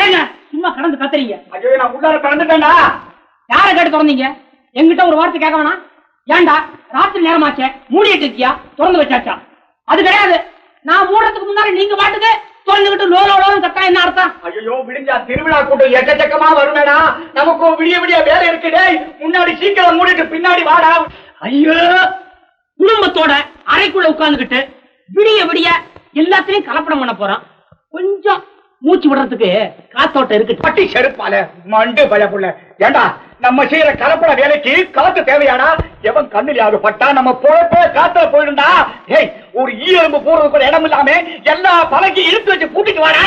ஏங்க சும்மா கடந்து கத்துறீங்க? ஐயோ நான் உள்ளார கடந்துட்டேன்டா. யாரை கேட்டு திறந்தீங்க? என்கிட்ட ஒரு வார்த்தை கேட்க வேணாம். ஏன்டா ராத்திரி நேரமாச்சே மூடிட்டு இருக்கியா திறந்து வச்சாச்சா? அது கிடையாது. நான் மூடுறதுக்கு முன்னாடி நீங்க பாட்டுக்கு திறந்துகிட்டு லோலோன்னு கத்தா என்ன அர்த்தம்? ஐயோ விடிஞ்சா திருவிழா கூட்டம் எக்கச்சக்கமா வருமேடா. நமக்கு விடிய விடிய வேலை இருக்குடே. முன்னாடி சீக்கிரம் மூடிட்டு பின்னாடி வாடா. ஐயோ குடும்பத்தோட அறைக்குள்ள உட்கார்ந்துகிட்டு விடிய விடிய எல்லாத்திலையும் கலப்படம் பண்ண போறான். கொஞ்சம் மூச்சு விடுறதுக்கு காத்தோட்டம் இருக்கு. பட்டி செருப்பால மண்டு பயப்புள்ள. ஏண்டா நம்ம செய்யற கலப்பட வேலைக்கு காத்து தேவையாடா? எவன் கண்ணிலாவது பட்டா நம்ம பொழப்பே காத்துல போயிருந்தா. ஏய் ஒரு ஈரம்பு போறது கூட இடம் இல்லாம எல்லா பழகி இழுத்து வச்சு கூட்டிட்டு வாடா.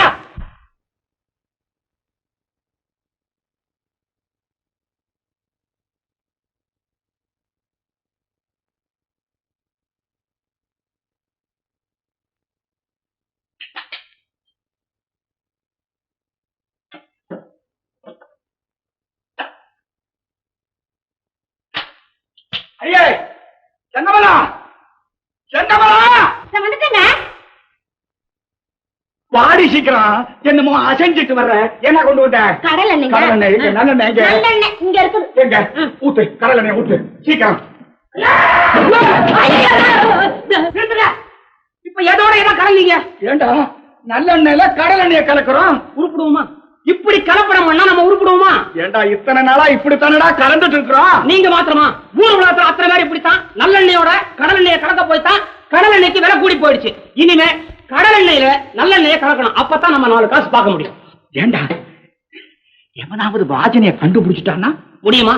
ஐயே செங்கமலா, செங்கமலா வந்துட்டேங்க. வாடி சீக்கிரம். என்னமோ அசைஞ்சிட்டு வர்ற. என்ன கொண்டு வந்த? கடல் எண்ணெய். கடல் எண்ணெய் எங்க? நல்லெண்ணெய் எங்க? நல்லெண்ணெய் இங்க இருக்குது. எங்க? ஊத்து, கடல் எண்ணெய் ஊத்து சீக்கிரம். இப்ப எதோட எல்லாம் கலந்தீங்க? ஏண்டா நல்லெண்ணெயில கடல் எண்ணெய கலக்குறோம். உருப்பிடுவோமா? இப்படி கலப்படம் பண்ணா நம்ம உருப்பிடுவோமா? ஏண்டா இத்தனை நாளா இப்படித்தானடா கலந்துட்டு இருக்கிறோம். நீங்க மாத்திரமா? ஊர் உலகத்துல அத்தனை பேர் இப்படித்தான் நல்லெண்ணெயோட கடல் எண்ணெயை கலக்க போய்தான் கடல் எண்ணெய்க்கு விலை கூடி போயிடுச்சு. இனிமே கடல் எண்ணெயில நல்லெண்ணெயை கலக்கணும். அப்பதான் நம்ம 4 காசு பார்க்க முடியும். ஏண்டா எவனாவது வாஜனைய கண்டுபிடிச்சிட்டான்னா முடியுமா?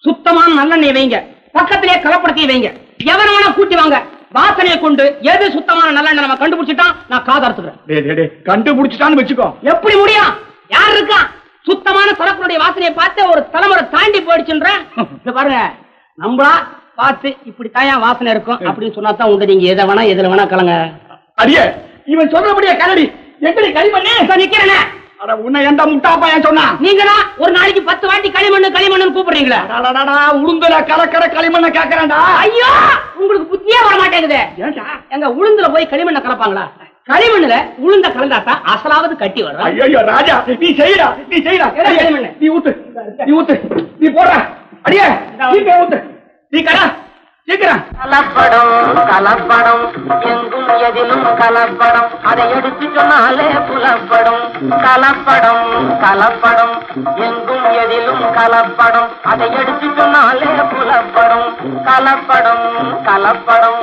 சுத்தமான நல்லெண்ணெய் வைங்க, பக்கத்திலே கலப்படத்தையும் வைங்க, எவன வேணா கூட்டி வாங்க. வாசனையை கொண்டு எது சுத்தமான நல்லெண்ணெய் நம்ம கண்டுபிடிச்சிட்டான் நான் காதறுத்துக்கிறேன். கண்டுபிடிச்சிட்டான்னு வச்சுக்கோ. எப்படி முடியும்? யார் இருக்கா? சுத்தமான சரக்குடைய வாசனையை பார்த்து ஒரு தலைமுறை தாண்டி போயிடுச்சுன்ற பாருங்க. நம்மளா பார்த்து இப்படி தாயா வாசனை இருக்கும் அப்படின்னு சொன்னா தான் உண்டு. நீங்க எதை வேணா எதுல வேணா கலங்க. அடியே இவன் சொல்றபடியா கலடி எப்படி களிமண்ணே நிக்கிறேனே. அட உன்னை எந்த முட்டாப்பா ஏன் சொன்னா? நீங்க தான் ஒரு நாளைக்கு 10 வாட்டி களிமண்ணு களிமண்ணு கூப்பிடுறீங்களா? உளுந்துல கலக்கற களிமண்ண கேக்குறான்டா. ஐயோ உங்களுக்கு புத்தியே வர மாட்டேங்குது. எங்க உளுந்துல போய் களிமண்ண கலப்பாங்களா? களிமண்ணுல உளுந்த கலந்தாத்தான் அசலாவது கட்டி வரும். ஐயோ ராஜா நீ செய்யடா, நீ செய்யடா. நீ ஊத்து, நீ ஊத்து, நீ போடுற. அடியே சீக்கிரம் ஊத்து, நீ கடா சீக்கிரம். கலப்படம் கலப்படம் எங்கும் எதிலும் கலப்படம், அதை எடுத்து சொன்னாலே புலப்படும். கலப்படம் கலப்படம் எங்கும் எதிலும் கலப்படம், அதை எடுத்து சொன்னாலே புலப்படும். கலப்படம் கலப்படம்.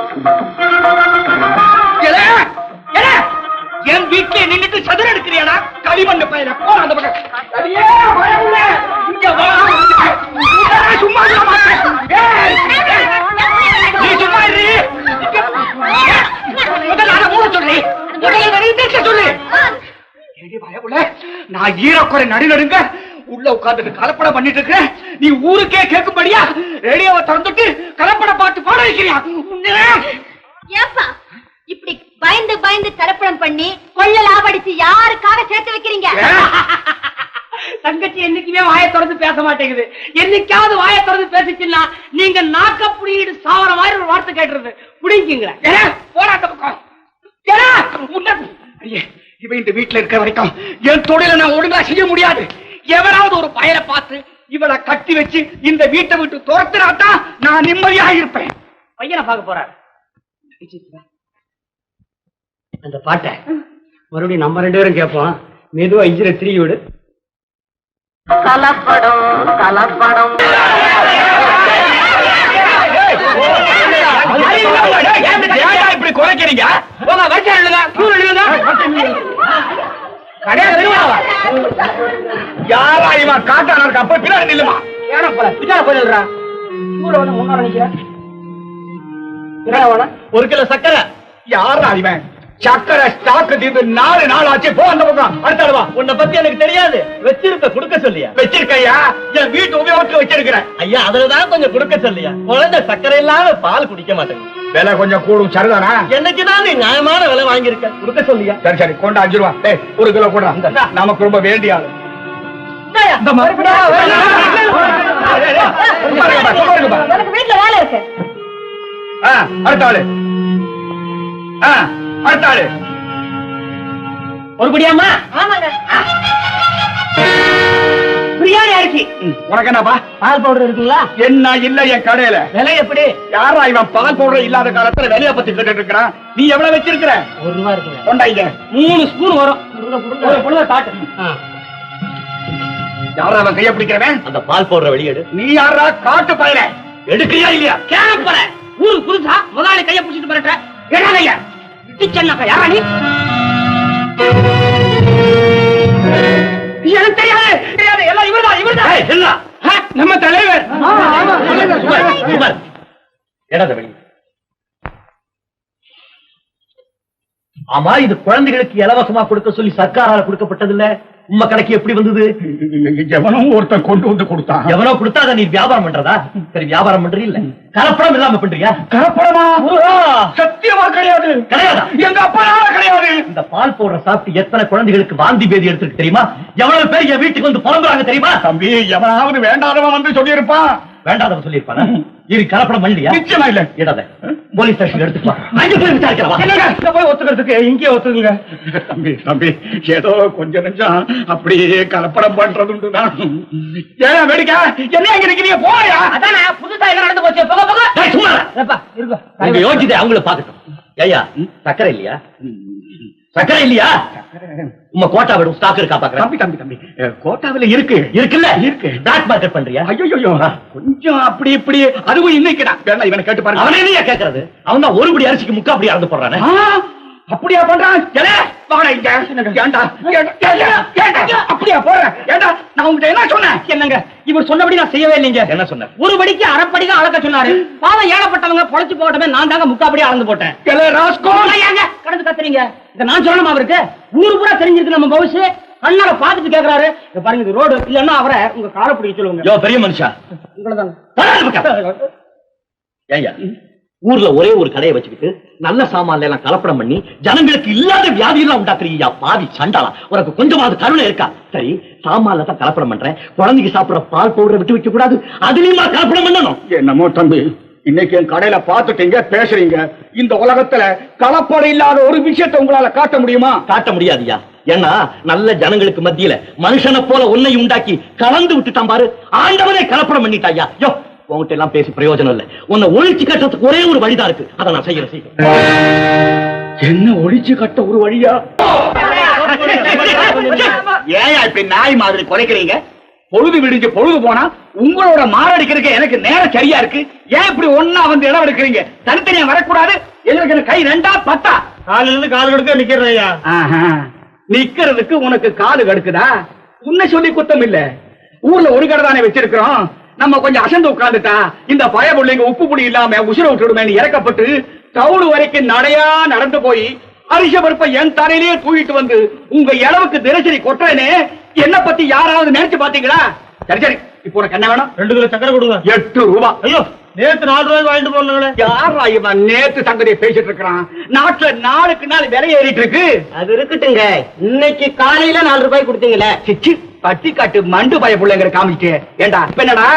என் வீட்டுல நின்னுட்டு சதுர எடுக்கிறியாடா களிமண்ணு பையன? போற அந்த பக்கம். இங்க வா. சும்மா நீ சும்மா இரு. முதல்ல மூட சொல்லி சொல்லு. நான் ஈரக்குறை நடுநடுங்க உள்ள உட்கார்ந்துட்டு கலப்படம் பண்ணிட்டு இருக்கேன். நீ ஊருக்கே கேட்கும்படியா ரேடியோவை திறந்துட்டு கலப்படம் பாட்டு பாட வைக்கிறியா? ஏப்பா இப்படி பயந்து பயந்து கலப்படம் பண்ணி கொள்ள லாபடிச்சு யாருக்காக சேர்த்து வைக்கிறீங்க? தங்கச்சி என்னைக்குமே வாயை திறந்து பேச மாட்டேங்குது. என்னைக்காவது வாயை திறந்து பேசிச்சுன்னா நீங்க நாக்க புடிங்கிட்டு சாவர மாதிரி ஒரு வார்த்தை கேட்டுறது புடிங்கிங்க. போராட்ட பக்கம் இவன் இந்த வீட்டுல இருக்க வரைக்கும் என் தொழில நான் ஒழுங்கா செய்ய முடியாது. எவராவது ஒரு பயலை பார்த்து இவளை கட்டி வச்சு இந்த வீட்டை விட்டு துரத்துறாதான் நான் நிம்மதியாக இருப்பேன். பையனை பார்க்க போறாரு. அந்த பாட்டை மறுபடியும் நம்ம 2 பேரும் கேட்போம். மெதுவா இஞ்சில திரிகி விடு. கலப்படம் கலப்படம். இப்படி குறைக்கிறீங்க? யாரா இவன் காட்டான இருக்க? அப்ப பின்னாடி நில்லுமா. ஏன்னா போல பின்னால போயிடுறா. முன்னால நிக்கிறேன். 1 கிலோ சக்கரை. யாரா இவன்? சக்கரை ஸ்டாக் தீர்ந்து 4 நாள் ஆச்சு. போ அந்த பக்கம். அடுத்தவா உன்னை பத்தி எனக்கு தெரியாது. வச்சிருக்க கொடுக்க சொல்லியா? வச்சிருக்கையா? என் வீட்டு உபயோகத்துக்கு வச்சிருக்கிறேன். ஐயா அதுலதான் கொஞ்சம் கொடுக்க சொல்லியா? குழந்தை சக்கரை இல்லாம பால் குடிக்க மாட்டேங்குது. விலை கொஞ்சம் கூடும் சரிதானா? என்னைக்குதான் நீ நியாயமான விலை வாங்கியிருக்க. கொடுக்க சொல்லியா? சரி சரி கொண்டு 5 ரூபா. 1 கிலோ கூட நமக்கு ரொம்ப வேண்டிய ஆளு. எனக்கு வீட்டுல வேலை இருக்கு. அடுத்த ஆளு. அடுத்த ஆளு. ஒரு குடியாமா? ஆமாங்க. உனக்கு என்னப்பா? பால் பவுடர் இருக்குங்களா? என்ன இல்ல என் கடையில. விலை எப்படி? யாரா இவன் பால் பவுடர் இல்லாத காலத்துல விலைய பத்தி கேட்டுட்டு இருக்கிறான்? நீ எவ்வளவு வச்சிருக்கிற? ₹1 இருக்குங்க. கொண்டாங்க. 3 ஸ்பூன் வரும். யாரா அவன் கைய பிடிக்கிறவன்? அந்த பால் பவுடரை வெளியேடு. நீ யாரா காட்டு பயிர? எடுக்கிறியா இல்லையா? கேப்பற ஊருக்கு புதுசா முதலாளி கைய பிடிச்சிட்டு போறட்ட எடாதையா இடிச்சன்னாக்கா யாரா நீ? எனக்கு தெரியாது. எல்லாம் இவர்தான். நம்ம தலைவர். எடாத வெளியே. ஆமா, இது குழந்தைகளுக்கு இலவசமா கொடுக்க சொல்லி சர்க்காரால கொடுக்கப்பட்டதில்ல. உம்ம கடைக்கு எப்படி வந்தது? எவனும் ஒருத்தன் கொண்டு வந்து கொடுத்தான். எவனோ கொடுத்தா அதை நீ வியாபாரம் பண்றதா? சரி, வியாபாரம் பண்றீ இல்ல, கலப்படம் இல்லாம பண்றியா? கலப்படமா? சத்தியமா கிடையாது. கிடையாதா? எங்க அப்பனால கிடையாது. இந்த பால் பவுடர் சாப்பிட்டு எத்தனை குழந்தைகளுக்கு வாந்தி பேதி எடுத்துருக்கு தெரியுமா? எவ்வளவு பேர் என் வீட்டுக்கு வந்து புலம்புறாங்க தெரியுமா? தம்பி, எவனாவது வேண்டாதவன் வந்து சொல்லியிருப்பான். வேண்டாதவன் சொல்லியிருப்பானா? இது கலப்படம் பண்ணலையா? நிச்சயமா இல்ல. இடாத, போலீஸ் ஸ்டேஷன் எடுத்துக்கலாம். அங்க போய் விசாரிக்கிறவா போய் ஒத்துக்கிறதுக்கு இங்கே ஒத்துக்குங்க. தம்பி தம்பி, ஏதோ கொஞ்சம் நெஞ்சம் அப்படியே கலப்படம் பண்றதுண்டுதான். ஏன் வேடிக்கை? என்ன அங்க நிக்கிறீங்க? போயா. அதானே புதுசா என்ன நடந்து போச்சு? போக போக. டேய், சும்மா இரு. ஏப்பா இருக்கு. உங்க யோசிச்சதை அவங்கள பாக்கட்டும். ஐயா, சக்கரை இல்லையா? சக்கரை இல்லையா? உங்க கோட்டா விடும் ஸ்டாக் இருக்கா பாக்குறேன். தம்பி தம்பி தம்பி, கோட்டாவில இருக்கு. இருக்குல்ல? இருக்கு. பிளாக் மார்க்கெட் பண்றியா? ஐயோ, கொஞ்சம் அப்படி இப்படி. அதுவும் இன்னைக்குதான். வேணா இவனை கேட்டு பாருங்க. அவனே இல்லையா கேட்கறது? அவன் தான் ஒரு படி அரிசிக்கு முக்கா அப்படி அறந்து போடுறானே. அப்படியா பண்றான்? வாடா இங்க. ஏண்டா அப்படியா போற? ஏண்டா நான் உங்ககிட்ட என்ன சொன்னேன்? என்னங்க இவர் சொன்னபடி நான் செய்யவே இல்லைங்க. என்ன சொன்ன? ஒரு படிக்கு அரைப்படி தான் அளக்க சொன்னாரு. பாவம் ஏழப்பட்டவங்க பொழைச்சு போட்டமே, நான் தாங்க முக்காப்படி அளந்து போட்டேன். கடந்து கத்துறீங்க. இத நான் சொல்லணுமா அவருக்கு? ஊரு பூரா தெரிஞ்சிருக்கு நம்ம பவுஸ். கண்ணால பாத்துட்டு கேக்குறாரு. பாருங்க, இது ரோடு இல்லன்னா அவரை உங்க காலை பிடிக்க சொல்லுங்க. யோ பெரிய மனுஷா, உங்களதாங்க. ஏய்யா, ஊர்ல ஒரே ஒரு கடையை வச்சுக்கிட்டு நல்ல சாமான்ல எல்லாம் கலப்படம் பண்ணி ஜனங்களுக்கு இல்லாத வியாதி எல்லாம் உண்டாக்குறீங்க. பாவி சண்டாளா, உனக்கு கொஞ்சமாவது கருணை இருக்கா? சரி, சாமான்ல தான் கலப்படம் பண்றேன், குழந்தைக்கு சாப்பிடுற பால் பவுடரை விட்டு வைக்க கூடாது, அதுலயுமா கலப்படம் பண்ணணும்? என்னமோ தம்பி, இன்னைக்கு என் கடையில பாத்துட்டீங்க, பேசுறீங்க. இந்த உலகத்துல கலப்படம் இல்லாத ஒரு விஷயத்தை உங்களால காட்ட முடியுமா? காட்ட முடியாதுயா. ஏன்னா நல்ல ஜனங்களுக்கு மத்தியில மனுஷனை போல உன்னை உண்டாக்கி கலந்து விட்டுட்டான் பாரு. ஆண்டவனே கலப்படம் பண்ணிட்டாயா. யோ, உங்ககிட்ட எல்லாம் பேசி பிரயோஜனம் இல்ல. உன்னை ஒழிச்சு கட்டுறதுக்கு ஒரே ஒரு வழிதான் இருக்கு. அதை நான் செய்யறேன். என்ன ஒழிச்சு கட்ட ஒரு வழியா? ஏன் இப்படி நாய் மாதிரி குறைக்கிறீங்க? பொழுது விடிஞ்சு பொழுது போனா உங்களோட மாரடிக்கிறதுக்கு எனக்கு நேரம் சரியா இருக்கு. ஏன் இப்படி ஒன்னா வந்து இடம் எடுக்கிறீங்க? தனித்தனியா வரக்கூடாது. எங்களுக்கு கை 2 10 காலில இருந்து கால் கடுக்க நிக்கிறேயா? நிக்கிறதுக்கு உனக்கு காலு கடுக்குதா? உன்னை சொல்லி குத்தம் இல்ல. ஊர்ல ஒரு கடை தானே வச்சிருக்கிறோம். நம்ம கொஞ்சம் அசந்து உட்கார்ந்துட்டா இந்த பய பிள்ளைங்க உப்பு புளி இல்லாம உசுர விட்டுடுமே இறக்கப்பட்டு டவுன் வரைக்கும் நடையா நடந்து போய் அரிசி பருப்பை என் தலையிலேயே தூக்கிட்டு வந்து உங்க இளவுக்கு தினசரி கொட்டுறேனே. என்ன பத்தி யாராவது நினைச்சு பாத்தீங்களா? சரி சரி, இப்போ உனக்கு என்ன வேணும்? 2 கிலோ சக்கரை கொடுங்க. 8 ரூபாய். ஐயோ, நேத்து 4 ரூபாய்க்கு வாங்கிட்டு போனாங்களே. யாரா இவன் நேத்து சங்கதியை பேசிட்டு இருக்கிறான்? நாட்டுல நாளுக்கு நாள் விலை ஏறிட்டு இருக்கு. அது இருக்கட்டுங்க, இன்னைக்கு காலையில 4 ரூபாய் கொடுத்தீங்களே. சிச்சி, பட்டி காட்டு மண்டு பய பிள்ளைங்கிற காமிச்சு. ஏண்டா இப்ப என்னடா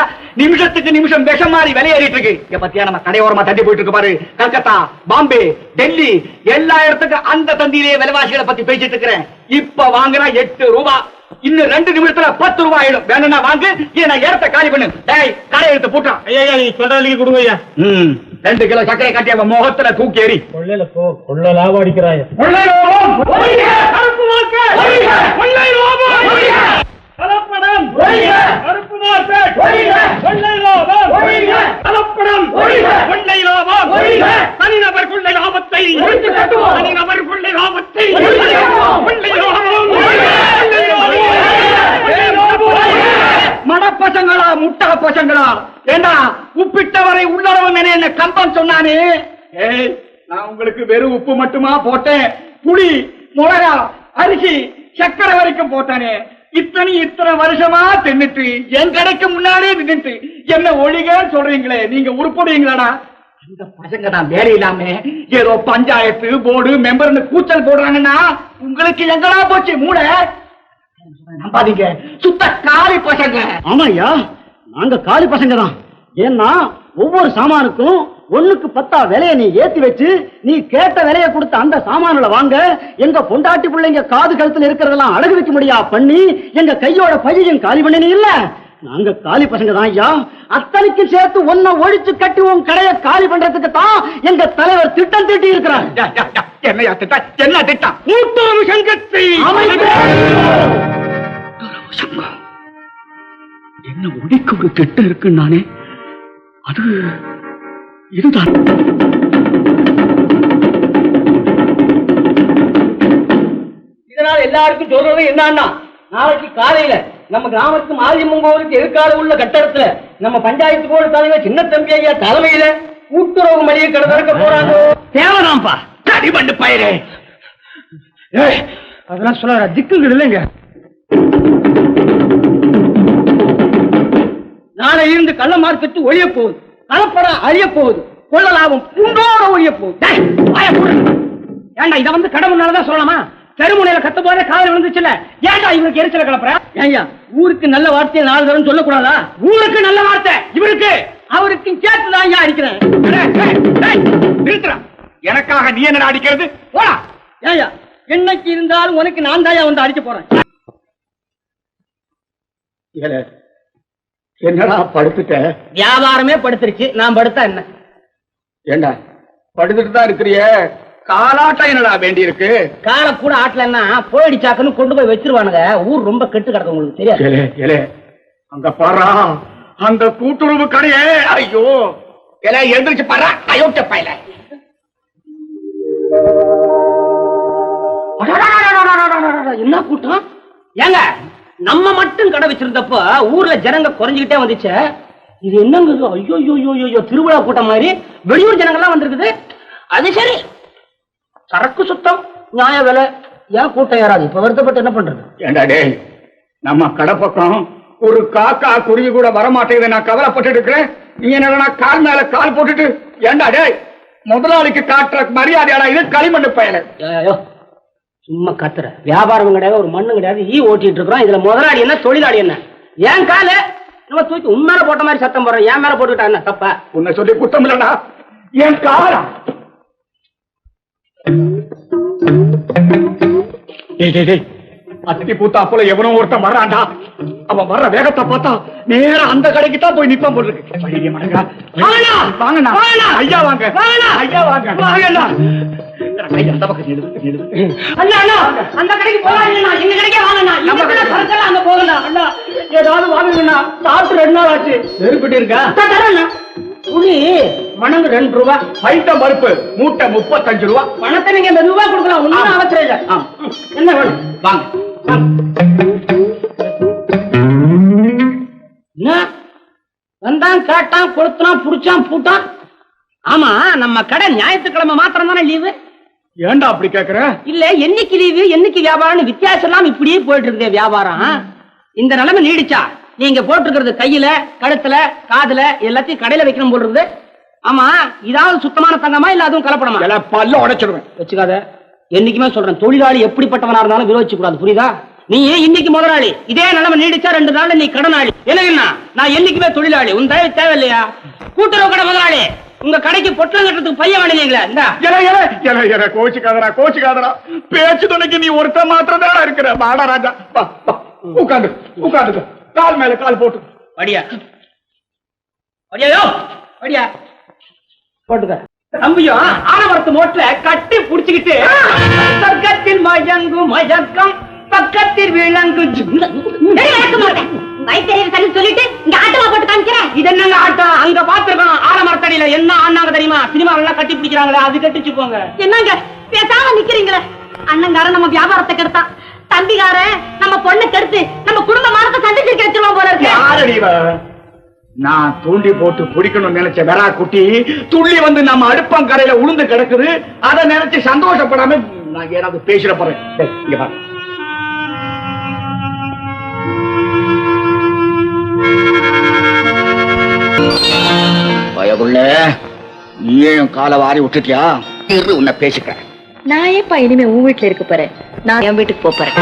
நிமிஷத்துக்கு நிமிஷம் விஷம் மாறி விலை ஏறிட்டு இருக்கு. இங்க பத்தியா நம்ம கடையோரமா தட்டி போயிட்டு இருக்கு பாரு. கல்கத்தா, பாம்பே, டெல்லி எல்லா இடத்துக்கும் அந்த தந்தியிலேயே விலைவாசிகளை பத்தி பேசிட்டு இருக்கிறேன். இப்ப வாங்குனா 8 ரூபாய். இன்னும் 2 நிமிஷத்துல 10 ரூபாய் ஆயிடும். வேணும்னா வாங்கு, ஏன் இடத்தை காலி பண்ணு. டேய், கடை எடுத்து போட்டான். ஐயா, நீ சொல்றதுக்கு கொடுங்க ஐயா. 2 கிலோ சக்கரை காட்டி அவன் முகத்துல தூக்கி ஏறி. கொள்ளையில போ, கொள்ள லாபம் அடிக்கிறாய். கலப்படம், கருப்பு மார்க்கெட், கொள்ளை லாபம், கலப்படம், கொள்ளை லாபம், தனிநபர் கொள்ளை லாபத்தை, தனிநபர் கொள்ளை லாபத்தை, கொள்ளை லாபம், மடப்பசங்களா முட்டா பசங்களா? ஏண்டா உப்பிட்டவரை உள்ளவன் என்ன கம்பம் சொன்னானே? ஏய், நான் உங்களுக்கு வெறும் உப்பு மட்டுமா போட்டேன்? புளி, மிளகா, அரிசி, சக்கரை வரைக்கும் போட்டானே. இத்தனை வருஷமா தின்னுட்டு என் கடைக்கு முன்னாலே நின்னுட்டு என்ன ஒழிகன்னு சொல்றீங்களே, நீங்க உருப்படுவீங்களாடா? இந்த பசங்க தான் வேலை இல்லாம ஏதோ பஞ்சாயத்து போர்டு மெம்பர்னு கூச்சல் போடுறாங்கன்னா உங்களுக்கு எங்கடா போச்சு மூளை? நம்பாதீங்க, சுத்த காலி பசங்க. ஆமாய்யா, நாங்க காலி பசங்க தான். ஏன்னா ஒவ்வொரு சாமானுக்கும் 1க்கு 10 விலைய நீ ஏத்தி வச்சு நீ கேட்ட விலைய கொடுத்த அந்த சாமான்களை வாங்க எங்க பொண்டாட்டி பிள்ளைங்க காது கழுத்துல இருக்கிறதெல்லாம் அழகு வைக்க முடியா பண்ணி எங்க கையோட பையன் காலி பண்ணி இல்ல. நாங்க காலி பசங்க தான் ஐயா. அத்தனைக்கு சேர்த்து ஒன்ன ஒழிச்சு கட்டி உன் கடையை காலி பண்றதுக்கு தான் எங்க தலைவர் திட்டம் தீட்டி இருக்கிறார். என்னையா திட்டம்? என்ன திட்டம்? கூட்டுறவு சங்கத்தை என்ன ஒடிக்க ஒரு திட்டம் இருக்கு நானே. அது இதுதான். இதனால எல்லாருக்கும் சொல்றது என்னன்னா, நாளைக்கு காலையில நம்ம கிராமத்துக்கு மாரியம்மன் கோவிலுக்கு எதிர்கால உள்ள கட்டடத்துல நம்ம பஞ்சாயத்து போர்டு தலைவர் சின்ன தம்பி ஐயா தலைமையில கூட்டுறவு மளிகை கடை திறக்க போறாங்க. தேவைதான்ப்பா. கடிபண்டு பயிரே. அதெல்லாம் சொல்ல திக்குங்கள் இல்லைங்க. நாளை இருந்து கள்ள மார்க்கெட்டு ஒழிய போகுது, கலப்படம் அழிய போகுது, கொள்ள லாபம் பூண்டோட ஒழிய போகுது. ஏண்டா இதை வந்து கடவுள்னாலதான் சொல்லலாமா? தெருமுனையில கத்த போதே காதல் விழுந்துச்சுல, ஏண்டா இவருக்கு எரிச்சல கலப்புற? ஏய்யா, ஊருக்கு நல்ல வார்த்தையை 4 தடவை சொல்லக்கூடாதா? ஊருக்கு நல்ல வார்த்தை, இவருக்கு அவருக்கு சேர்த்துதான் ஐயா அடிக்கிறேன். நிறுத்துறான். எனக்காக நீ என்ன அடிக்கிறது? போடா. ஏய்யா, என்னைக்கு இருந்தாலும் உனக்கு நான் தாயா வந்து அடிக்க போறேன். என்னடா படுத்துட்ட? வியாபாரமே படுத்துருச்சு, நான் படுத்தா என்ன? ஏண்டா படுத்துட்டு தான் இருக்கிறிய? காலாட்டம் என்னடா வேண்டி இருக்கு? காலை கூட ஆட்டலன்னா போயிடுச்சாக்குன்னு கொண்டு போய் வச்சிருவானுங்க. ஊர் ரொம்ப கெட்டு கிடக்கும், உங்களுக்கு தெரியாது. அங்க பாரா, அந்த கூட்டுறவு கடையே. ஐயோ, எழுந்திரிச்சு பாரா. அயோக்கிய பயல. என்ன கூட்டம்? ஏங்க, நம்ம மட்டும் கடை வச்சிருந்தப்ப ஊர்ல ஜனங்க குறைஞ்சுக்கிட்டே வந்துச்சு. இது என்னங்க? ஐயோ ஐயோ, திருவிழா கூட்டம் மாதிரி வெளியூர் ஜனங்கள்லாம் வந்திருக்குது. அது சரி, சரக்கு சுத்தம், நியாய விலை, ஏன் கூட்டம் ஏறாது? இப்ப வருத்தப்பட்டு என்ன பண்றது? ஏண்டா டேய், நம்ம கடை பக்கம் ஒரு காக்கா குருவி கூட வரமாட்டேங்குது. நான் கவலைப்பட்டு இருக்கிறேன். நீ என்ன கால் மேல கால் போட்டுட்டு? ஏண்டா டேய், முதலாளிக்கு காட்டுற மரியாதையாடா இது? களிமண்ணு பயல. ஐயோ, சும்மா கத்துற. வியாபாரம் கிடையாது, ஒரு மண்ணு கிடையாது, ஈ ஓட்டிட்டு இருக்கிறோம். இதுல முதலாளி என்ன, தொழிலாளி என்ன? ஏன் கால நம்ம தூக்கி உன் மேல போட்ட மாதிரி சத்தம் போடுறோம். என் மேல போட்டுக்கிட்டா என்ன தப்பா? உன்னை சொல்லி குத்தம் இல்லடா. என் காலா அத்தி பூத்தா போல எவனோ ஒருத்தன் வர்றான்டா. அவன் வர்ற வேகத்தை பார்த்தா நேரா அந்த கடைக்கு தான் போய் நிப்பான் போல இருக்கு. வாங்கண்ணா, ஐயா வாங்க, ஐயா வாங்க, வாங்கண்ணா. ஐயா அந்த பக்கம் எடுத்து அண்ணா அண்ணா அந்த கடைக்கு போகாதீங்கண்ணா, எங்க கடைக்கே வாங்கண்ணா. சரக்கெல்லாம் அங்க போகலாம். அண்ணா ஏதாவது வாங்குங்கண்ணா, சாப்பிட்டு 2 நாள் ஆச்சு. நெருப்பிட்டு இருக்கா? தரேண்ணா. புளி மணங்கு 2 ரூபா, பைத்தம் பருப்பு மூட்டை 35 ரூபா. பணத்தை நீங்க இந்த ரூபா கொடுக்கலாம், ஒண்ணும் அவசரம் இல்ல. என்ன வேணும்? வாங்க. வந்தான், கேட்டான், கொளுத்தான், புடிச்சான், பூட்டான். ஆமா, நம்ம கடை ஞாயிற்றுக்கிழமை மாத்திரம் தானே லீவு? ஏண்டா அப்படி கேக்குற? இல்ல, என்னைக்கு லீவு என்னைக்கு வியாபாரம் வித்தியாசம் எல்லாம் இப்படியே போயிட்டு இருக்குது வியாபாரம். இந்த நிலைமை நீடிச்சா நீங்க போட்டிருக்கிறது கையில, கழுத்துல, காதுல எல்லாத்தையும் கடையில வைக்கணும் போல் இருக்குது. ஆமா, இதாவது சுத்தமான தங்கமா இல்ல அதுவும் கலப்படமா? எல்லாம் பல்ல உடைச்சிடுவேன். வச்சுக்காத. என்னைக்குமே சொல்றேன், தொழிலாளி எப்படிப்பட்டவனா இருந்தாலும் விரோதிச்சு கூடாது, புரியுதா? நீ இன்னைக்கு முதலாளி, இதே நிலைமை நீடிச்சா 2 நாள்ல நீ கடனாளி. என்ன நான் என்னைக்குமே தொழிலாளி, உன் தயவு தேவையில்லையா? கூட்டுறவு கடை முதலாளி, உங்க கடைக்கு பொட்டலம் கட்டுறதுக்கு பையன் வேணுங்களா? இந்த கோச்சுக்காதரா, கோச்சுக்காதரா. பேச்சு துணைக்கு நீ ஒருத்த மாத்திரம் தான் இருக்கிற. வாடா ராஜா, உட்காந்து உட்காந்து கால் மேல கால் போட்டு படியா படியாயோ படியா போட்டுக்க. தம்பியும் ஆலமரத்து மோட்ல கட்டி புடிச்சுக்கிட்டு சொர்க்கத்தில் மயங்கும் மயக்கம் பக்கத்தில் விளங்கு சொல்லிட்டு இங்க ஆட்டமா போட்டு காமிக்கிறேன். இது என்னங்க ஆட்டம்? அங்க பாத்துருக்கோம் ஆலமரத்தடியில என்ன ஆனாங்க தெரியுமா? சினிமா எல்லாம் கட்டி பிடிக்கிறாங்களே, அது கட்டிச்சு போங்க. என்னங்க பேசாம நிக்கிறீங்களே? அண்ணங்கார நம்ம வியாபாரத்தை கெடுத்தான், தம்பிகார நம்ம பொண்ணை கெடுத்து நம்ம குடும்ப மானத்தை சந்திச்சு கிடைச்சிருவோம் போல இருக்கு. நான் தூண்டி போட்டு பிடிக்கணும்னு நினைச்ச வெறா குட்டி துள்ளி வந்து நம்ம அடுப்பங்கரையில உளுந்து கிடக்குது. அதை நினைச்சு சந்தோஷப்படாம நான் ஏதாவது பேசிட போறேன். இங்க பாரு, பயகுள்ள நீயும் காலை வாரி விட்டுட்டியா? உன்னை பேசிக்கிறேன். நான் ஏப்பா இனிமே உன் வீட்டுல இருக்க போறேன், நான் என் வீட்டுக்கு போறேன்.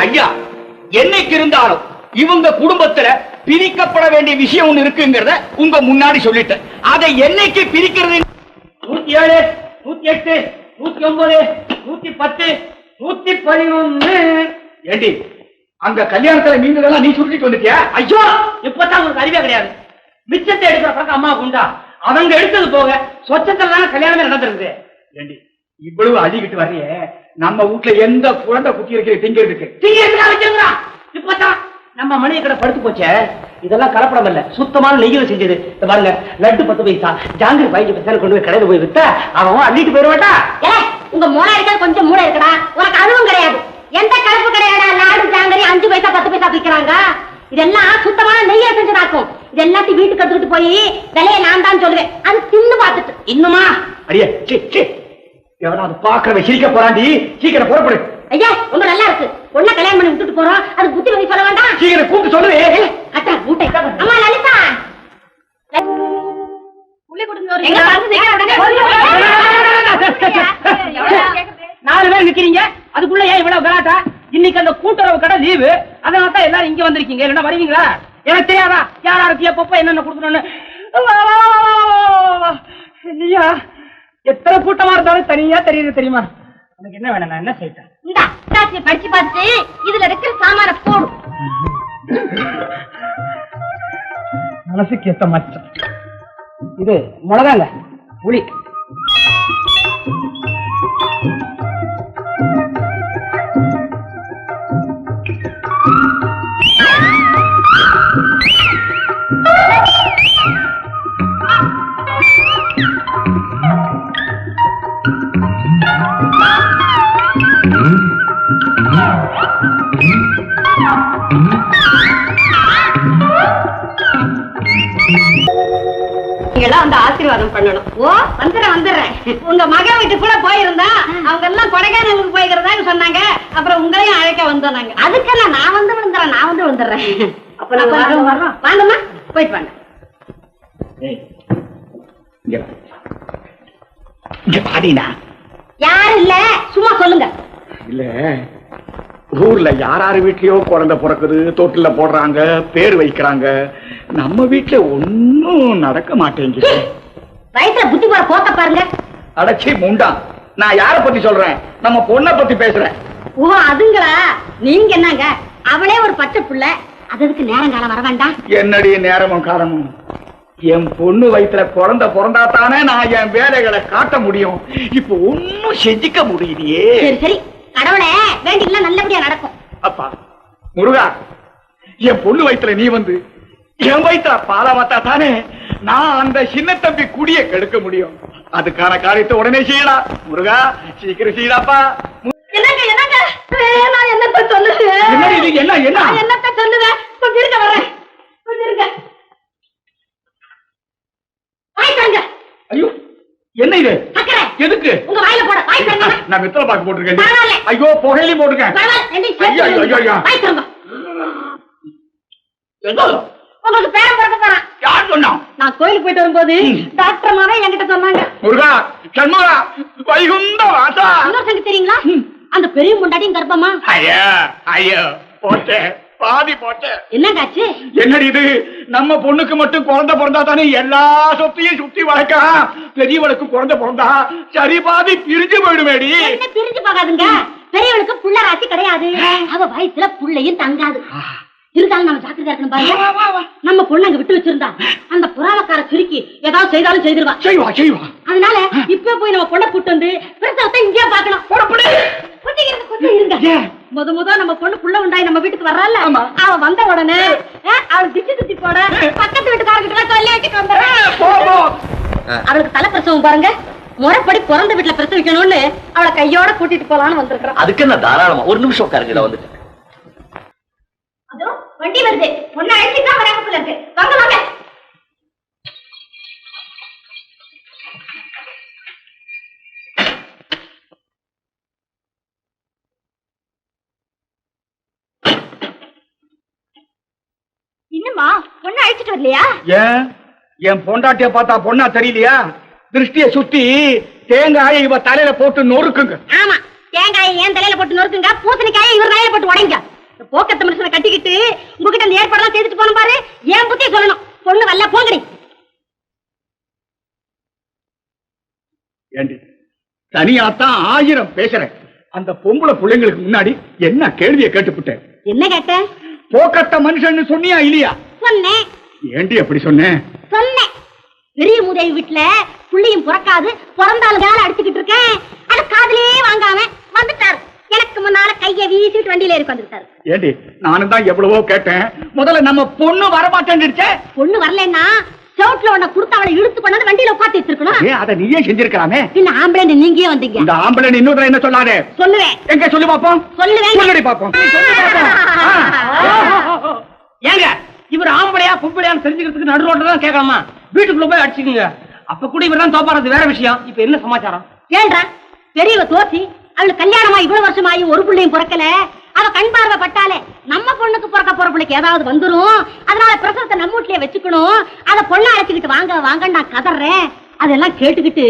ஐயா, என்னைக்கு இருந்தாலும் இவங்க குடும்பத்துல பிரிக்கப்பட வேண்டிய விஷயம் ஒண்ணு இருக்குங்கிறத உங்க முன்னாடி சொல்லிட்டேன். அதை என்னைக்கு பிரிக்கிறது? 107, 108, 109, 110, 111. ஏண்டி அங்க கல்யாணத்துல மீன்களெல்லாம் நீ சுருட்டிட்டு வந்துட்டியா? ஐயோ இப்பதான் உங்களுக்கு அறிவே கிடையாது. மிச்சத்தை எடுக்கிற பழக்கம் அம்மா உண்டா? அவங்க எடுத்தது போக சொச்சத்துல கல்யாணமே நடந்திருக்கு. ஏண்டி இவ்வளவு அழிக்கிட்டு வர்றியே, நம்ம வீட்டுல எந்த குழந்தை குட்டி இருக்கிற திங்கிறதுக்கு வச்சுங்களா? இப்பதான் நம்ம மணியை கடை படுத்து போச்சே, இதெல்லாம் கலப்படம் இல்ல, சுத்தமான நெய்யில செஞ்சது. இந்த பாருங்க, லட்டு 10 பைசா, ஜாங்கிரி 15 பைசா கொண்டு போய் கடையில போய் வித்தா அவன் அள்ளிட்டு போயிருவாட்டா. உங்க மூளை இருக்கா கொஞ்சம் மூளை இருக்கடா, உனக்கு அதுவும் கிடையாது. எந்த கலப்பு கிடையாடா, லாடு ஜாங்கரி 5 பைசா 10 பைசா விற்கிறாங்க. இதெல்லாம் சுத்தமான நெய்யை செஞ்சதாக்கும். இது எல்லாத்தையும் வீட்டுக்கு எடுத்துக்கிட்டு போய் விலையை நான் தான் சொல்லுவேன், அது தின்னு பார்த்துட்டு. இன்னுமா அடியே எவனாவது பாக்குறவ சிரிக்க போறாண்டி, சீக்கிரம் புறப்படு. ஐயா ரொம்ப நல்லா இருக்கு, ஒன்ன கல்யாணம் பண்ணி விட்டுட்டு போறோம், அது புத்தி வழி சொல்ல வேண்டாம். சீக்கிரம் கூப்பிட்டு சொல்லுவே. அட்டா மூட்டை. அம்மா லலிதா, புள்ளி கொடுங்க. 4 பேர் நிக்கிறீங்க, அதுக்குள்ள ஏன் இவ்வளவு கலாட்டா? இன்னைக்கு அந்த கூட்டுறவு கடை லீவு, அதனால தான் எல்லாரும் இங்க வந்திருக்கீங்க. இல்லைன்னா வருவீங்களா? எனக்கு தெரியாதா யாராருக்கு எப்பப்ப என்னென்ன கொடுக்கணும்னு? இல்லையா, எத்தனை கூட்டமா இருந்தாலும் தனியா தெரியுது தெரியுமா? உனக்கு என்ன வேணும், நான் என்ன செய்யட்டேன்? இந்த படிச்சு பார்த்து இதுல இருக்கிற சாமான போடு. மனசுக்கு ஏத்த மச்சம் இது மிளகாங்க, புளி. வந்து ஆசீர்வாதம் பண்ணணும். ஓ வந்துடுறேன். உங்க மக வீட்டு கூட போயிருந்தா அவங்க எல்லாம் கொடைக்கானலுக்கு போய்கிறதா சொன்னாங்க. அப்புறம் உங்களையும் அழைக்க வந்தோம் நாங்க. அதுக்கெல்லாம் நான் வந்து விழுந்துறேன். அப்ப நாங்க வர்றோம். வாங்கம்மா, போயிட்டு வாங்க. யாரும் இல்ல, சும்மா சொல்லுங்க. இல்ல, ஊர்ல யாராரு வீட்லயோ குழந்தை பிறக்குது, தொட்டில போடுறாங்க, பேர் வைக்கிறாங்க. நம்ம வீட்டுல ஒன்னும் நடக்க மாட்டேங்குது. வயசுல புத்தி போற போத்த பாருங்க. அடச்சி முண்டா, நான் யார பத்தி சொல்றேன்? நம்ம பொண்ணை பத்தி பேசுறேன். ஓ அதுங்களா? நீங்க என்னங்க, அவளே ஒரு பச்சை புள்ள, அதுக்கு நேரம் காலம் வர வேண்டாம். என்னடி நேரமும் காலமும்? என் பொண்ணு வயிற்றுல குழந்தை பிறந்தா தானே நான் என் வேலைகளை காட்ட முடியும். இப்ப ஒன்னும் செஞ்சுக்க முடியலையே. சரி சரி, கடவுளே வேண்டிக்கலாம் நல்லபடியா நடக்கும். அப்பா முருகா, என் பொண்ணு வயிற்றுல நீ வந்து என் வயிற்றுல பால மாத்தா தானே நான் அந்த சின்ன தம்பி குடிய கெடுக்க முடியும். அதுக்கான காரியத்தை உடனே செய்யலாம். முருகா சீக்கிரம் செய்யலாப்பா. என்னங்க நான் என்னத்த சொல்லுவேன்? என்னத்த சொல்லுவேன்? கொஞ்சம் இருக்க வரேன், கொஞ்சம் இருக்க. வாய்த்தாங்க. ஐயோ என்ன இது? எதுக்கு? உங்க வாயில போட. வாய்த்தாங்க. நான் வெத்தலை பாக்கு போட்டிருக்கேன். ஐயோ புகையிலையும் போட்டிருக்கேன். உங்களுக்கு பேரம் பிறக்க போறான். யார் சொன்னா? நான் கோயிலுக்கு போயிட்டு வரும்போது டாக்டர் மாரே என்கிட்ட சொன்னாங்க. முருகா சண்முகா வைகுண்ட வாசா. இன்னொரு தெரியுங்களா? அந்த பெரிய முண்டாட்டியும் கர்ப்பமா. ஐயோ போட்டே பாதி போட்டே. என்னங்காச்சு? என்னடி இது? நம்ம பொண்ணுக்கு மட்டும் குழந்தை பிறந்தா தானே எல்லா சொத்தையும் சுத்தி வளர்க்கா. பெரியவளுக்கு குழந்தை பிறந்தா சரி பாதி பிரிஞ்சு போயிடுமேடி. என்ன பிரிஞ்சு போகாதுங்க, பெரியவளுக்கு புள்ள ராசி கிடையாது. அவ வயசுல புள்ளையும் தங்காது. இருந்தாலும் நம்ம ஜாக்கிரதையா இருக்கணும் பாருங்க. நம்ம பொண்ணு அங்க விட்டு வச்சிருந்தா அந்த புறாவக்கார சுருக்கி ஏதாவது செய்தாலும் செய்திருவா. செய்வா. அதனால இப்ப போய் நம்ம பொண்ணை கூட்டு வந்து பிரசவத்தை இங்கே பாக்கணும். முத நம்ம பொண்ணு புள்ள உண்டாய் நம்ம வீட்டுக்கு வர்றாள். அவ வந்த உடனே அவள் திச்சு திச்சு போட பக்கத்து வீட்டுக்காரர்கிட்ட சொல்லி வச்சுட்டு வந்துடுறேன். அவளுக்கு தலை பிரசவம் பாருங்க, முறைப்படி பிறந்த வீட்டுல பிரசவிக்கணும்னு அவளை கையோட கூட்டிட்டு போலான்னு வந்திருக்கிறோம். அதுக்கு என்ன தாராளமா ஒரு நிமிஷம் உட்காருங்க. வந்துட்டு வண்டி வருது, பொண்ணு அழைச்சிதான் வராங்க போல இருக்கு. வாங்க வாங்க. இன்னுமா பொண்ணு அழைச்சிட்டு வரலையா? ஏன் என் பொண்டாட்டிய பார்த்தா பொண்ணா தெரியலையா? திருஷ்டிய சுத்தி தேங்காயை இவ தலையில போட்டு நொறுக்குங்க. ஆமா, தேங்காயை ஏன் தலையில போட்டு நொறுக்குங்க, பூசணிக்காயை இவர் தலையில போட்டு உடைங்க. போக்கத்த மனுஷனை கட்டிக்கிட்டு உங்ககிட்ட அந்த ஏற்பாடெல்லாம் செய்துட்டு போன பாரு. ஏன் புத்திய சொல்லணும். பொண்ணு வரல போங்கடி. ஏண்டி தனியாத்தான் 1000 பேசுறேன். அந்த பொம்பளை பிள்ளைங்களுக்கு முன்னாடி என்ன கேள்வியை கேட்டுப்புட்டேன். என்ன கேட்ட? போக்கத்த மனுஷன் சொன்னியா இல்லையா? சொன்னேன். ஏண்டி அப்படி சொன்னேன்? சொன்னேன். பெரிய முதவி வீட்டுல புள்ளியும் பிறக்காது, பிறந்தாலும் வேலை அடிச்சுக்கிட்டு இருக்கேன். அது காதுலயே வாங்காம வந்துட்டாரு. எனக்கு முன்னால கைய வீசிட்டு வண்டியில ஏறி வந்துட்டாரு. ஏண்டி நானும் தான் எவ்வளவோ கேட்டேன். முதல்ல நம்ம பொண்ணு வரமாட்டேன்னு. பொண்ணு வரலன்னா சவுட்ல உன்னை கொடுத்து அவளை இழுத்து கொண்டாந்து வண்டியில உட்காந்து வச்சிருக்கணும். ஏன் அதை நீயே செஞ்சிருக்கலாமே? இந்த ஆம்பளை நீங்க வந்தீங்க. இந்த ஆம்பளை இன்னொரு என்ன சொல்லாதே. சொல்லுவேன். எங்க சொல்லி பாப்போம். சொல்லுவேன். சொல்லி பாப்போம். ஏங்க இவர் ஆம்பளையா பொம்பளையான்னு தெரிஞ்சுக்கிறதுக்கு நடு ரோட்ல தான் கேட்கலாமா? வீட்டுக்குள்ள போய் அடிச்சுக்குங்க. அப்ப கூட இவர் தான் தோப்பாறது வேற விஷயம். இப்ப என்ன சமாச்சாரம்? கேள்றா பெரியவ தோசி அவளுக்கு கல்யாணமா இவ்வளவு வருஷமாயி ஒரு பிள்ளையும் பிறக்கல. அவ கண் பார்வை பட்டாலே நம்ம பொண்ணுக்கு பிறக்க போற பிள்ளைக்கு ஏதாவது வந்துரும். அதனால பிரசவத்தை நம்ம வீட்லயே வச்சுக்கணும். அத பொண்ணை அழைச்சுக்கிட்டு வாங்க வாங்க நான் கதறேன். அதெல்லாம் கேட்டுக்கிட்டு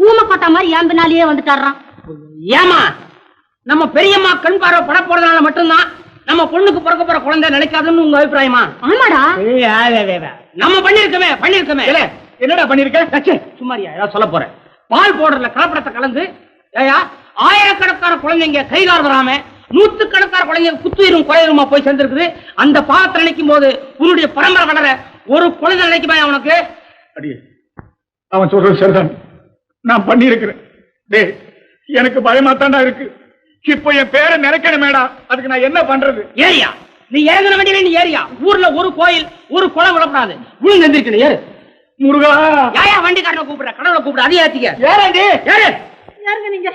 ஊமை கொட்டா மாதிரி என் பின்னாலேயே வந்துட்டாரான். ஏமா நம்ம பெரியம்மா கண் பார்வை பட போறதுனால மட்டும்தான் நம்ம பொண்ணுக்கு பிறக்க போற குழந்தை நினைக்காதுன்னு உங்க அபிப்பிராயமா? ஆமாடா. நம்ம பண்ணிருக்கமே என்னடா பண்ணிருக்க? சும்மாரியா ஏதாவது சொல்ல போறேன். பால் போடுறதுல கலப்படத்தை கலந்து ஏயா ஆயிரக்கணக்கான குழந்தைங்க கைகால் வராம நூத்துக்கணக்கான குழந்தைங்க குத்துயிரும் குறையுமா போய் சேர்ந்திருக்குது. அந்த பாத்திரம் நினைக்கும் போது உன்னுடைய பரம்பரை வளர ஒரு குழந்தை நினைக்குமா உனக்கு? அவன் சொல்றது சரிதான். நான் பண்ணிருக்கிறேன். டேய் எனக்கு பயமாத்தாண்டா இருக்கு. இப்போ என் பேரை நினைக்கணுமேடா. அதுக்கு நான் என்ன பண்றது? ஏரியா நீ ஏறின வண்டியில நீ ஏரியா. ஊர்ல ஒரு கோயில் ஒரு குளம் விடப்படாது. உளுந்து எந்திரிக்கணும். ஏறு முருகா. யாயா வண்டிக்காரனை கூப்பிடுற? கடவுளை கூப்பிடுற. அதே ஏத்திக்க. ஏறேண்டி. ஏறு. யாருங்க நீங்க?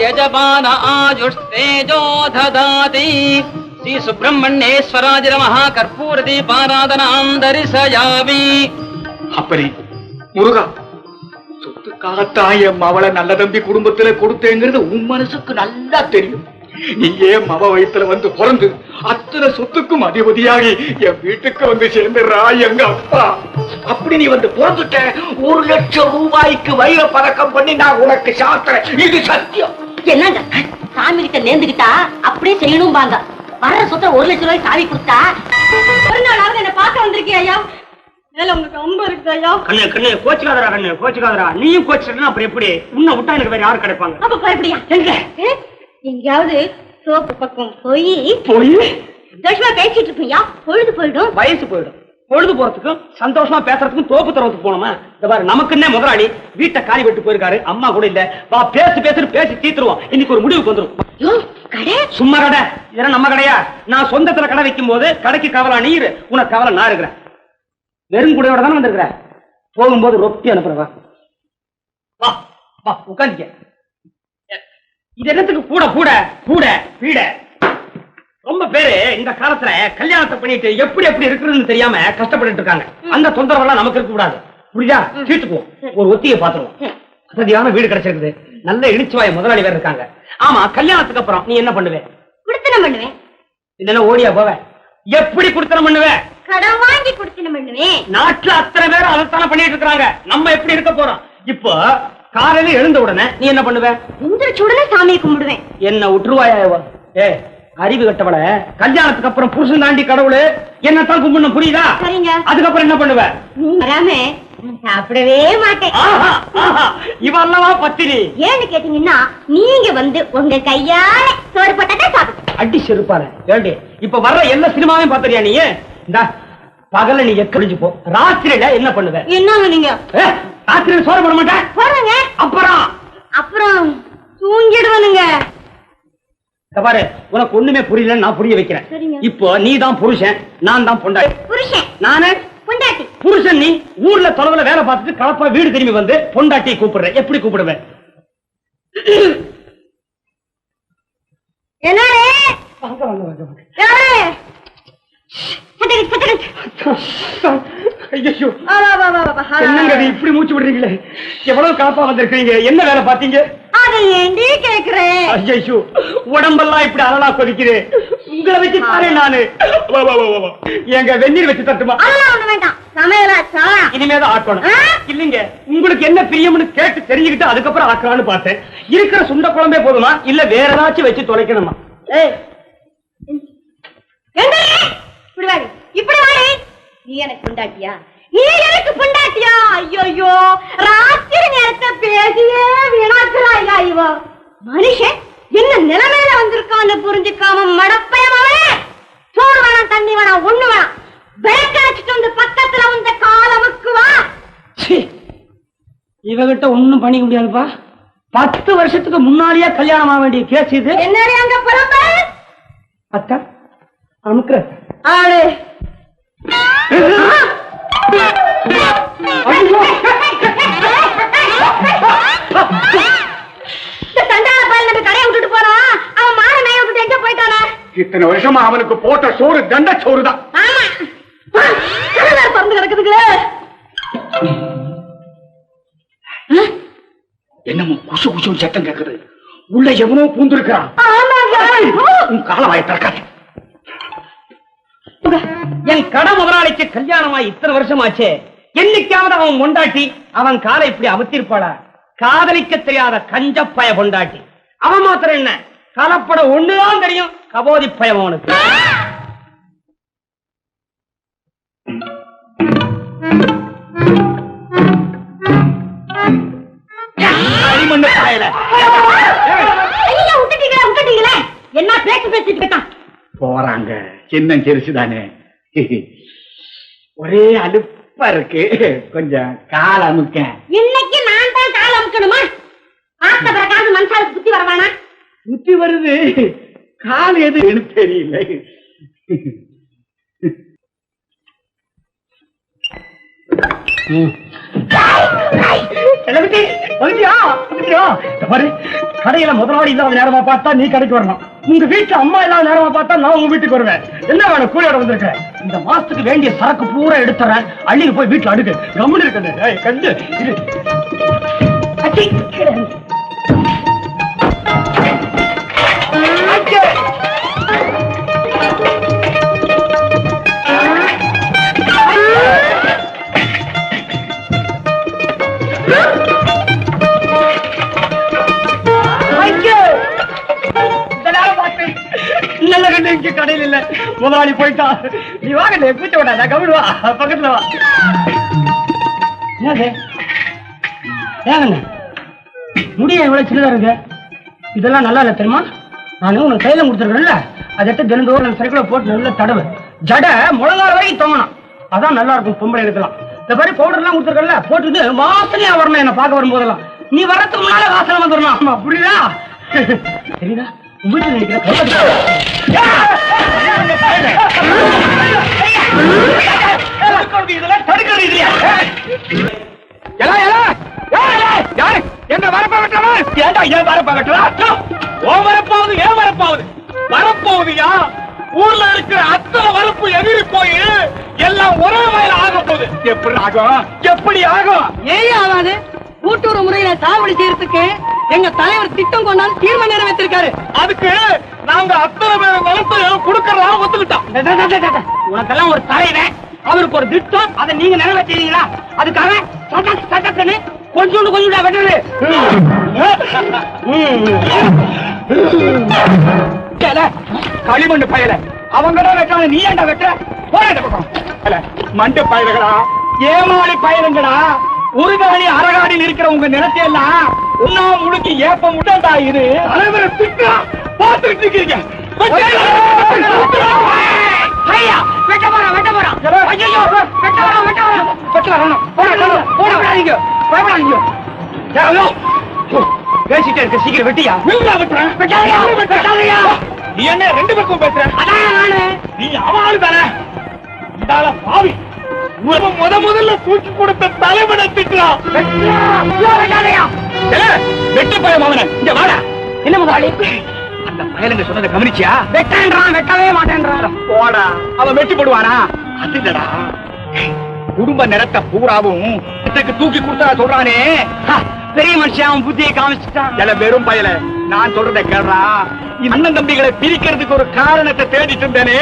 यजमान आजुष्तेजो ददाति श्री सुब्रह्मण्येश्वराय नमः कर्पूर दीपाराधनां दर्शयामि. அப்படி முருகா சொத்துக்காகத்தான் என் மவளை நல்ல தம்பி குடும்பத்துல கொடுத்தேங்கிறது உன் மனசுக்கு நல்லா தெரியும். நீ ஏன் மவ வயித்துல வந்து பிறந்து அத்தனை சொத்துக்கும் அதிபதியாகி என் வீட்டுக்கு வந்து சேர்ந்துடுறா எங்க அப்பா. அப்படி நீ வந்து பிறந்துட்ட 1 லட்சம் ரூபாய்க்கு வைர பதக்கம் பண்ணி நான் உனக்கு சாத்துறேன். இது சத்தியம். என்னங்க சாமி கிட்ட நேர்ந்துகிட்டா அப்படியே செய்யணும் பாங்க. வர்ற சொத்தை 1 லட்சம் ரூபாய் சாவி கொடுத்தா ஒரு நாளாவது என்ன பார்க்க வந்திருக்கீங்க ஐயா. மேல உங்களுக்கு அம்பு இருக்கு ஐயா. கண்ணு கண்ணு கோச்சுக்காதரா. கண்ணு கோச்சுக்காதரா. நீயும் கோச்சுனா அப்புறம் எப்படி? உன்னை விட்டா எனக்கு வேற யாரும் கிடைப்பாங்க? அப்ப பயப்படியா? எங்கயாவது சோப்பு பக்கம் போய் சந்தோஷமா பேசிட்டு இருப்பீங்க. பொழுது போயிடும். வயசு போயிடும். பொழுது போறதுக்கும் சந்தோஷமா பேசுறதுக்கும் தோப்பு தரத்துக்கு போனோமா? இந்த பாரு நமக்குன்னே முதலாளி வீட்டை காலி விட்டு போயிருக்காரு. அம்மா கூட இல்ல. வா பேசி தீத்துருவோம். இன்னைக்கு ஒரு முடிவுக்கு வந்துரும். சும்மா கடை இதெல்லாம் நம்ம கடையா? நான் சொந்தத்துல கடை வைக்கும் போது கடைக்கு கவலா நீர், உனக்கு கவலை நான் இருக்கிறேன். வெறும் கூடையோட தானே வந்திருக்கிற. போகும்போது ரொப்பி அனுப்புறவா. வா வா உட்காந்துக்க. இது என்னத்துக்கு கூட கூட கூட வீட? ரொம்ப பேரு இந்த காலத்துல கல்யாணத்தை பண்ணிட்டு எப்படி எப்படி இருக்குன்னு தெரியாம கஷ்டப்பட்டு இருக்காங்க. அந்த தொந்தரவெல்லாம் நமக்கு இருக்க கூடாது. புரியுதா? தீர்த்துக்குவோம். ஒரு ஒத்தியை பாத்துருவோம். வசதியான வீடு கிடைச்சிருக்குது. நல்ல இழிச்சுவாய முதலாளி வேற இருக்காங்க. ஆமா கல்யாணத்துக்கு அப்புறம் நீ என்ன பண்ணுவே? குடுத்தனம் பண்ணுவேன். இதெல்லாம் ஓடியா போவேன்? எப்படி குடுத்தனம் பண்ணுவேன்? கடன் வாங்கி குடுத்தனம் பண்ணுவேன். நாட்டுல அத்தனை பேர் அதைத்தானே பண்ணிட்டு இருக்காங்க. நம்ம எப்படி இருக்க போறோம்? இப்போ காலையில எழுந்த உடனே நீ என்ன பண்ணுவ? இந்த சுடல சாமியை கும்பிடுவேன். என்ன விட்டுருவாயா? ஏ அறிவு கட்டவள, கல்யாணத்துக்கு அப்புறம் புருஷன் தாண்டி கடவுளு என்னத்தான் கும்பிடணும். புரியுதா? சரிங்க. அதுக்கப்புறம் என்ன பண்ணுவ? வராம சாப்பிடவே மாட்டேன். இவல்லவா பத்தினி. ஏன்னு கேட்டீங்கன்னா நீங்க வந்து உங்க கையால சோறு போட்டா சாப்பிடு. அடி செருப்பாரு. ஏண்டி இப்ப வர்ற எல்லா சினிமாவையும் பாத்துறியா நீ? இந்த பகல நீ எக்கழிஞ்சு போ. ராத்திரியில என்ன பண்ணுவ? என்னங்க நீங்க? ராத்திரியில சோறு போட மாட்டேன். போறங்க. அப்புறம் தூங்கிடுவானுங்க. பாரு உனக்கு ஒண்ணுமே புரியல. நான் புரிய வைக்கிறேன். இப்போ நீ தான் புருஷன், நான் தான் பொண்டாட்டி. புருஷன் நானு பொண்டாட்டி. புருஷன் நீ ஊர்ல தொலைவுல வேலை பார்த்துட்டு கலப்பா வீடு திரும்பி வந்து பொண்டாட்டியை கூப்பிடுற. எப்படி கூப்பிடுவேன்? என்னங்க இப்படி மூச்சு விடுறீங்களே? எவ்வளவு காப்பா வந்திருக்கீங்க? என்ன வேலை பாத்தீங்க? அதை ஏண்டி கேக்குறேன்? ஐயோ, உடம்பெல்லாம் இப்படி அலலா கொதிக்கிறேன். உங்களை வச்சு தானே நானு. வா, வா, வா, வா. எங்க வெந்நீர் வச்சு தட்டுமா? அதெல்லாம் ஒண்ணு வேண்டாம். சமையலாச்சா? இனிமேதான் ஆக்கணும். இல்லீங்க, உங்களுக்கு என்ன பிரியம்னு கேட்டு தெரிஞ்சுக்கிட்டு அதுக்கப்புறம் ஆக்கலான்னு பார்த்தேன். இருக்கிற சுண்ட குழம்பே போதுமா இல்ல வேற ஏதாச்சும் வச்சு தொலைக்கணுமா? இப்படி வாடி, இப்படி வாடி. நீ எனக்கு பொண்டாட்டியா? நீ எனக்கு பொண்டாட்டியா? ஐயோ, ராத்திரி நேரத்தை பேசியே வீணாக்குறாயா இவ. மனுஷன் என்ன நிலைமையில வந்திருக்கான்னு புரிஞ்சுக்காம மடப்பயமாவே சோறு வேணாம், தண்ணி வேணாம், ஒண்ணு வேணாம். விளக்க வச்சுட்டு வந்து பக்கத்துல வந்த காலமுக்கு வா. இவகிட்ட ஒண்ணும் பண்ணிக்க முடியாதுப்பா. 10 வருஷத்துக்கு முன்னாடியே கல்யாணம் ஆக வேண்டிய கேஸ் இது. என்னடி அங்க புலம்ப? அத்தா அமுக்குற ஆளு கடையை விட்டுட்டு போறான். அவன் மான மேய விட்டு எங்க போயிட்டானா? இத்தனை வருஷமா அவனுக்கு போட்ட சோறு தண்ட சோறுதான். திறந்து கிடக்குதுங்க. என்னமோ குசு குசு சத்தம் கேக்குது. உள்ள எவனோ பூந்திருக்கிறான். உன் காலவாய திறக்காது. என் கடை முதலாளிக்கு கல்யாணமா இத்தனை வருஷமாச்சே, என்னைக்காவது அவன் பொண்டாட்டி அவன் காலை இப்படி அமுத்திருப்பாளா? காதலிக்க தெரியாத கஞ்சப்பய பொண்டாட்டி. அவன் மாத்திரம் என்ன, கலப்படம் ஒண்ணுதான் தெரியும். கபோதி பயம் அவனுக்கு. விட்டுட்டீங்களே, என்ன பேச்சு பேசிட்டு இருக்கான்? போறாங்க, சின்ன சிரிச்சுதானே. ஒரே அலுப்பா இருக்கு, கொஞ்சம் கால் அமுக்க. இன்னைக்கு நான் தான் கால் அமுக்கணுமா? ஆத்த பிறகாவது மனுஷாலுக்கு புத்தி வரவானா? புத்தி வருது, கால் எதுன்னு தெரியல. கடையில முதலாளி இல்லாத நேரமா பார்த்தா நீ கடைக்கு வரணும். உங்க வீட்டுல அம்மா இல்லாத நேரமா பார்த்தா நான் உங்க வீட்டுக்கு வருவேன். என்ன வேணும், கூலியோட வந்திருக்கேன். இந்த மாசத்துக்கு வேண்டிய சரக்கு பூரா எடுத்துறேன். அள்ளிட்டு போய் வீட்டுல அடுக்கு. கம்முன்னு இருக்கு கண்டு இது. கடையில் இல்ல, முதலாளி போயிட்டா. நீ வாங்க, கூச்ச விடாத, கவிடுவா, பக்கத்துல வா. ஏங்க முடிய எவ்வளவு சின்னதா இருக்கு. இதெல்லாம் நல்லா இல்ல தெரியுமா? நான் உனக்கு கையில கொடுத்துருக்கேன்ல, அதை எடுத்து தினந்தோறும் சைக்கிள போட்டு நல்ல தடவை ஜட முழங்கால வரைக்கும் தொங்கணும். அதான் நல்லா இருக்கும் பொம்பளை இருக்கலாம். இந்த மாதிரி பவுடர் எல்லாம் கொடுத்துருக்கல, போட்டுட்டு வாசனையா வரணும். என்ன பார்க்க வரும்போதெல்லாம் நீ வரத்துக்கு முன்னால வாசனை வந்துடணும். புரியுதா? சரிதா? வீட்டுல நினைக்கிற என்ன வரப்ப வெட்டவன்? ஏண்டா ஏன் வரப்ப வெட்டலாம்? ஓ வரப்பாவது ஏன் வரப்பாவது? வரப்போகுதியா? ஊர்ல இருக்கிற அத்தனை வரப்பு எதிரி போய் எல்லாம் ஒரே வயல ஆக போகுது. எப்படி ஆகும்? எப்படி ஆகும்? ஏன் ஆகாது? கூட்டுறவு முறையில சாகுபடி செய்யறதுக்கு எங்க தலைவர் திட்டம் கொண்டாந்து தீர்மானம் நிறைவேற்றிருக்காரு. அதுக்கு நாங்க அத்தனை பேர் வளர்த்து கொடுக்கறதா ஒத்துக்கிட்டோம். உனக்கெல்லாம் ஒரு தலைவன், அவருக்கு ஒரு திட்டம், அதை நீங்க நிறைவேற்றீங்களா? அதுக்காக சட்டக்குன்னு கொஞ்சோண்டு வெட்டுறது. களிமண்ணு பயல அவங்கடா வெட்டான, நீ ஏண்டா வெட்ட? போராட்ட மண்டு பயல்களா, ஏமாளி பயலுங்களா, உருகாணி அரகாணியில் இருக்கிற உங்க நிலத்தையெல்லாம் உண்ணா முழுக்கி ஏப்ப முட்டா இது தலைவரை திட்டா பார்த்துட்டு இருக்கீங்க. பேசிட்டே இருக்க, சீக்கிரம் வெட்டியா. நீ என்ன ரெண்டு பக்கம் பேசுற? நீ அவனாலு தானே பாவி. முதல்ல தூக்கி கொடுத்த தலைவனை திட்டுறான். வெட்ட பயம் அவனை. இங்க வாடா. என்ன முதலாளி? அந்த பயலுங்க சொன்னதை கவனிச்சியா? வெட்டான்றான், வெட்டவே மாட்டேன்றான். போடா, அவன் வெட்டி போடுவானா? அது இல்லடா, குடும்ப நிலத்தை பூராவும் தூக்கி கொடுத்தா சொல்றானே, பெரிய மனுஷன் அவன் புத்தியை காமிச்சிட்டான். எல வெறும் பயல, நான் சொல்றத கேள்றா. அண்ணன் தம்பிகளை பிரிக்கிறதுக்கு ஒரு காரணத்தை தேடிட்டு இருந்தேனே,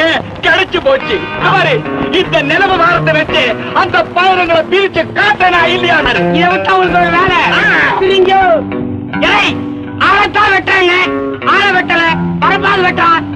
கிடைச்சு போச்சு. அவரு இந்த நிலவு வாரத்தை வச்சு அந்த பாயிரங்களை பிரிச்சு காட்டனா இல்லையா? இதை விட்டா உங்களுக்கு ஒரு வேலை. பிரிங்க. ஏய், ஆளத்தான் வெட்டாங்க, ஆளை வெட்டல, பரப்பாது வெட்டான்.